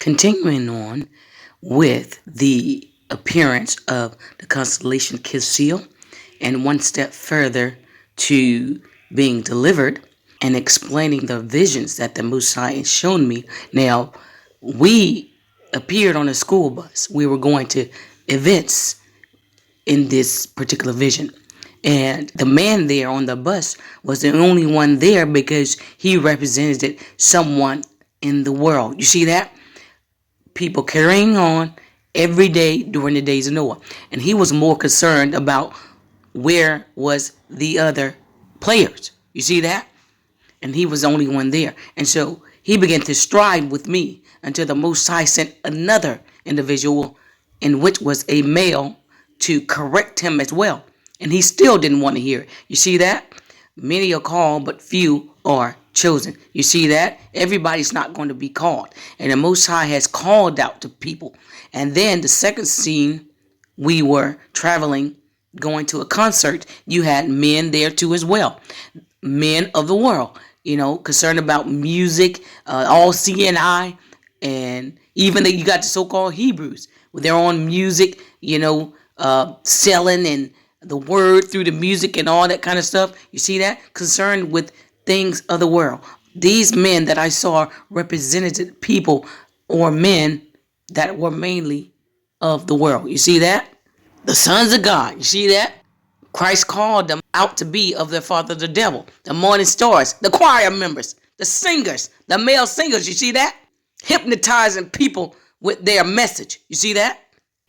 Continuing on with the appearance of the constellation Kizil, and one step further to being delivered and explaining the visions that the Most High has shown me. Now, we appeared on a school bus. We were going to events in this particular vision. And the man there on the bus was the only one there because he represented someone in the world. You see that? People carrying on every day during the days of Noah. And he was more concerned about where was the other players. You see that? And he was the only one there. And so he began to strive with me until the Most High sent another individual, in which was a male, to correct him as well. And he still didn't want to hear it. You see that? Many are called, but few are chosen. You see that? Everybody's not going to be called. And the Most High has called out to people. And then the second scene, we were traveling, going to a concert. You had men there too as well. Men of the world, concerned about music, all CNI, and even you got the so-called Hebrews with their own music, selling and the word through the music and all that kind of stuff. You see that? Concerned with things of the world. These men that I saw represented people or men that were mainly of the world. You see that? The sons of God. You see that? Christ called them out to be of their father the devil. The morning stars, the choir members, the singers, the male singers. You see that? Hypnotizing people with their message. You see that?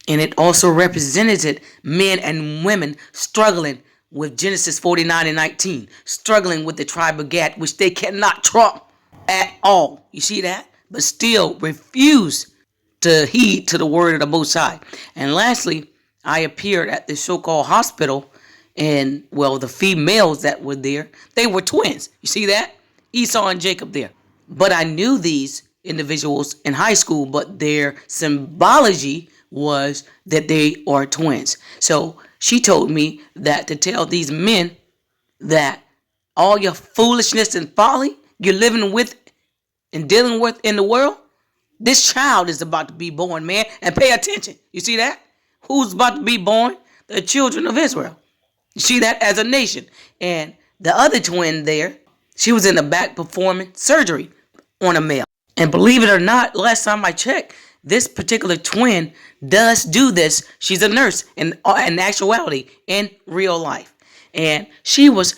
And it also represented men and women struggling with Genesis 49:19, struggling with the tribe of Gad, which they cannot trump at all. You see that? But still refuse to heed to the word of the Most High. And lastly, I appeared at the so-called hospital, and the females that were there, they were twins. You see that? Esau and Jacob there. But I knew these individuals in high school, but their symbology was that they are twins. So she told me that to tell these men that all your foolishness and folly you're living with and dealing with in the world, this child is about to be born, man. And pay attention. You see that? Who's about to be born? The children of Israel. You see that? As a nation. And the other twin there, she was in the back performing surgery on a male. And believe it or not, last time I checked, this particular twin does do this. She's a nurse in actuality, in real life. And she was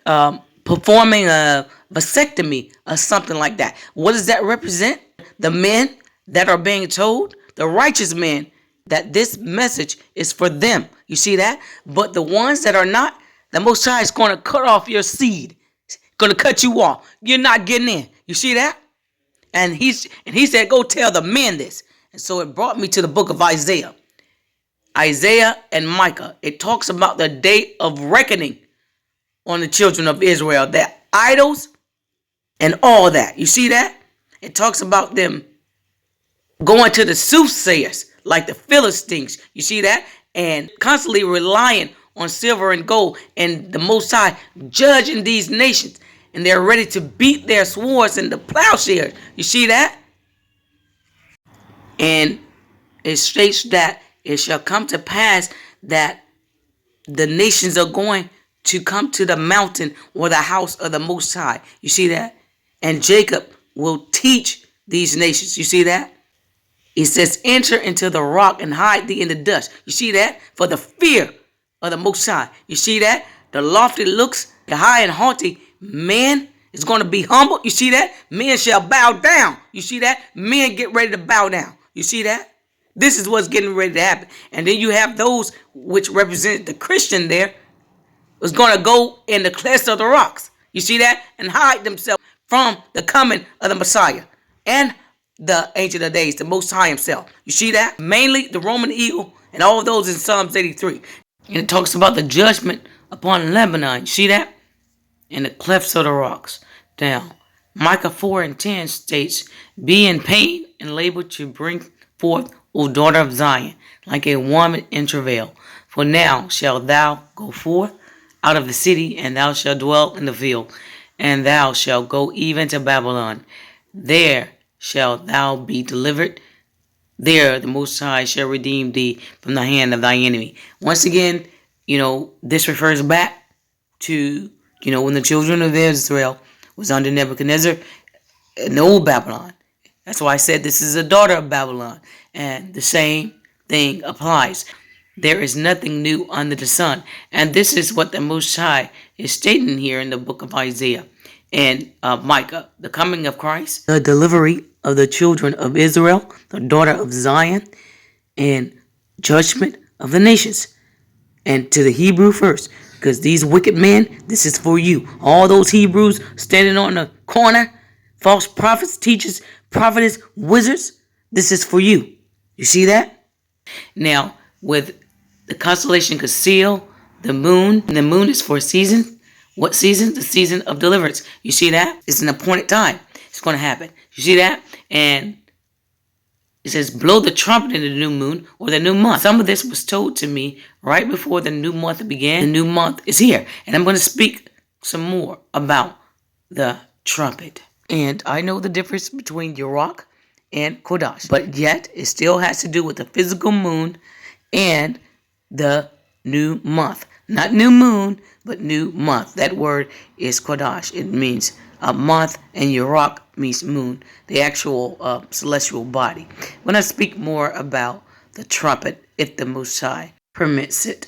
performing a vasectomy or something like that. What does that represent? The men that are being told, the righteous men, that this message is for them. You see that? But the ones that are not, the Most High is going to cut off your seed. Going to cut you off. You're not getting in. You see that? And he said, go tell the men this. And so it brought me to the book of Isaiah. Isaiah and Micah. It talks about the day of reckoning on the children of Israel. Their idols and all that. You see that? It talks about them going to the soothsayers like the Philistines. You see that? And constantly relying on silver and gold. And the Most High judging these nations. And they're ready to beat their swords and the plowshares. You see that? And it states that it shall come to pass that the nations are going to come to the mountain or the house of the Most High. You see that? And Jacob will teach these nations. You see that? It says, enter into the rock and hide thee in the dust. You see that? For the fear of the Most High. You see that? The lofty looks, the high and haughty man is going to be humble. You see that? Men shall bow down. You see that? Men get ready to bow down. You see that? This is what's getting ready to happen. And then you have those which represent the Christian there was going to go in the clefts of the rocks. You see that? And hide themselves from the coming of the Messiah and the Ancient of Days, the Most High himself. You see that? Mainly the Roman eagle and all those in Psalms 83. And it talks about the judgment upon Lebanon. You see that? In the clefts of the rocks. Down. Micah 4:10 states, be in pain and labor to bring forth, O daughter of Zion, like a woman in travail. For now shalt thou go forth out of the city, and thou shalt dwell in the field, and thou shalt go even to Babylon. There shalt thou be delivered. There the Most High shall redeem thee from the hand of thy enemy. Once again, this refers back to, when the children of Israel was under Nebuchadnezzar in the old Babylon. That's why I said this is a daughter of Babylon. And the same thing applies. There is nothing new under the sun. And this is what the Most High is stating here in the book of Isaiah and Micah. The coming of Christ, the delivery of the children of Israel, the daughter of Zion, and judgment of the nations. And to the Hebrew first, because these wicked men, this is for you. All those Hebrews standing on the corner, false prophets, teachers, prophetess, wizards, this is for you. You see that? Now, with the constellation Casil, the moon is for a season. What season? The season of deliverance. You see that? It's an appointed time. It's going to happen. You see that? And it says, blow the trumpet in the new moon or the new month. Some of this was told to me right before the new month began. The new month is here. And I'm going to speak some more about the trumpet. And I know the difference between Yurok and Kodash. But yet, it still has to do with the physical moon and the new month. Not new moon, but new month. That word is Kodash. It means a month, and Yurok means moon, the actual celestial body. When I speak more about the trumpet, if the Most High permits it.